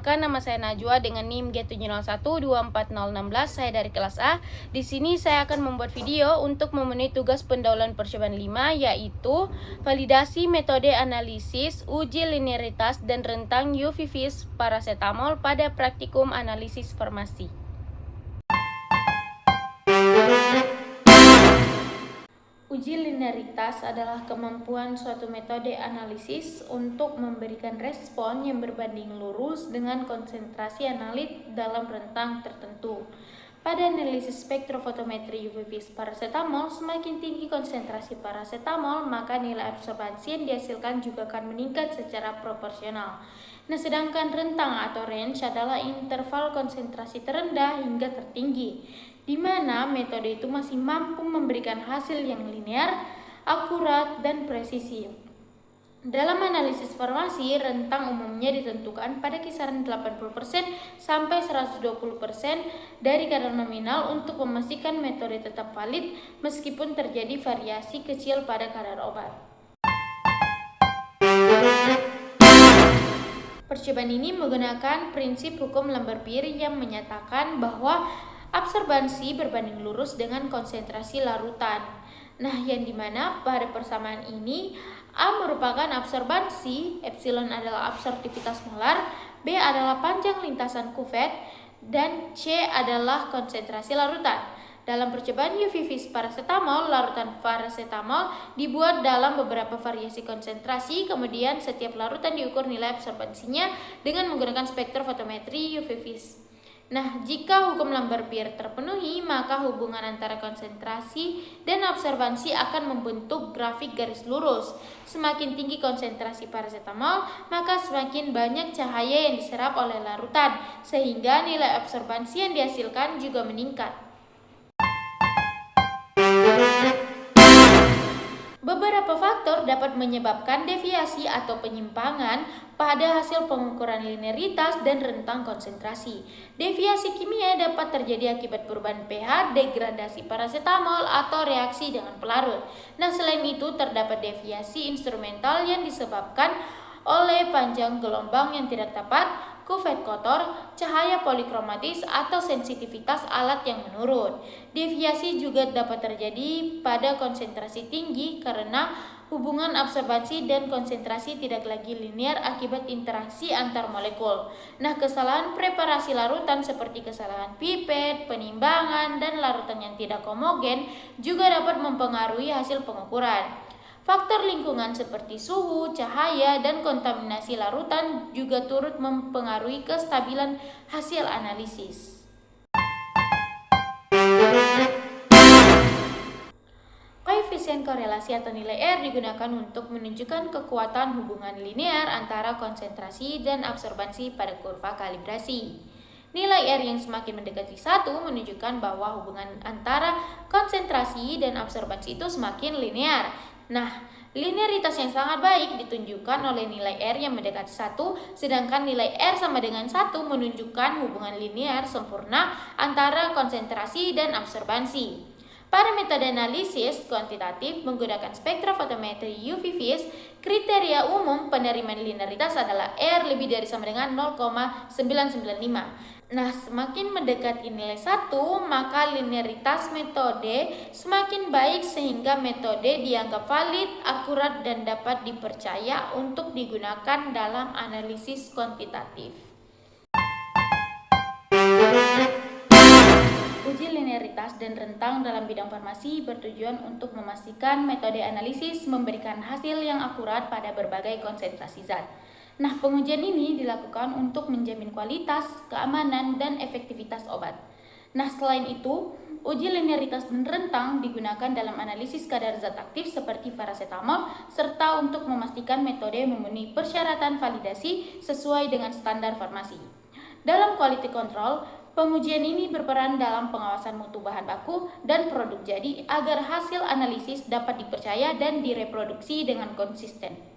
Perkenalkan, nama saya Najwa dengan NIM G7012416. Saya dari kelas A. Di sini saya akan membuat video untuk memenuhi tugas pendahuluan percobaan 5, yaitu validasi metode analisis, uji linearitas dan rentang UV-Vis paracetamol pada praktikum analisis farmasi. Uji linearitas adalah kemampuan suatu metode analisis untuk memberikan respon yang berbanding lurus dengan konsentrasi analit dalam rentang tertentu. Pada analisis spektrofotometri UV-Vis paracetamol, semakin tinggi konsentrasi paracetamol, maka nilai absorbansi yang dihasilkan juga akan meningkat secara proporsional. Nah, sedangkan rentang atau range adalah interval konsentrasi terendah hingga tertinggi, di mana metode itu masih mampu memberikan hasil yang linear, akurat, dan presisi. Dalam analisis farmasi, rentang umumnya ditentukan pada kisaran 80% sampai 120% dari kadar nominal untuk memastikan metode tetap valid meskipun terjadi variasi kecil pada kadar obat. Percobaan ini menggunakan prinsip hukum Lamberpir yang menyatakan bahwa absorbansi berbanding lurus dengan konsentrasi larutan. Nah, yang dimana pada persamaan ini A merupakan absorbansi, epsilon adalah absorptivitas molar, B adalah panjang lintasan kuvet, dan C adalah konsentrasi larutan. Dalam percobaan UV-Vis paracetamol, larutan paracetamol dibuat dalam beberapa variasi konsentrasi, kemudian setiap larutan diukur nilai absorbansinya dengan menggunakan spektrofotometri UV-Vis. Nah, jika hukum Lamberpir terpenuhi, maka hubungan antara konsentrasi dan absorbansi akan membentuk grafik garis lurus. Semakin tinggi konsentrasi paracetamol, maka semakin banyak cahaya yang diserap oleh larutan, sehingga nilai absorbansi yang dihasilkan juga meningkat. Beberapa faktor dapat menyebabkan deviasi atau penyimpangan pada hasil pengukuran linearitas dan rentang konsentrasi. Deviasi kimia dapat terjadi akibat perubahan pH, degradasi paracetamol, atau reaksi dengan pelarut. Nah, selain itu terdapat deviasi instrumental yang disebabkan oleh panjang gelombang yang tidak tepat, kuvet kotor, cahaya polikromatis, atau sensitivitas alat yang menurun. Deviasi juga dapat terjadi pada konsentrasi tinggi karena hubungan absorbansi dan konsentrasi tidak lagi linear akibat interaksi antar molekul. Nah, kesalahan preparasi larutan seperti kesalahan pipet, penimbangan, dan larutan yang tidak homogen juga dapat mempengaruhi hasil pengukuran. Faktor lingkungan seperti suhu, cahaya, dan kontaminasi larutan juga turut mempengaruhi kestabilan hasil analisis. Koefisien korelasi atau nilai R digunakan untuk menunjukkan kekuatan hubungan linear antara konsentrasi dan absorbansi pada kurva kalibrasi. Nilai R yang semakin mendekati 1 menunjukkan bahwa hubungan antara konsentrasi dan absorbansi itu semakin linear. Nah, linearitas yang sangat baik ditunjukkan oleh nilai R yang mendekati 1, sedangkan nilai R sama dengan 1 menunjukkan hubungan linear sempurna antara konsentrasi dan absorbansi. Pada metode analisis kuantitatif menggunakan spektrofotometri UV-Vis, kriteria umum penerimaan linearitas adalah R lebih dari sama dengan 0,995. Nah, semakin mendekati nilai 1, maka linearitas metode semakin baik sehingga metode dianggap valid, akurat, dan dapat dipercaya untuk digunakan dalam analisis kuantitatif. Uji linearitas dan rentang dalam bidang farmasi bertujuan untuk memastikan metode analisis memberikan hasil yang akurat pada berbagai konsentrasi zat. Nah, pengujian ini dilakukan untuk menjamin kualitas, keamanan, dan efektivitas obat. Nah, selain itu, uji linearitas dan rentang digunakan dalam analisis kadar zat aktif seperti paracetamol, serta untuk memastikan metode memenuhi persyaratan validasi sesuai dengan standar farmasi. Dalam quality control, pengujian ini berperan dalam pengawasan mutu bahan baku dan produk jadi agar hasil analisis dapat dipercaya dan direproduksi dengan konsisten.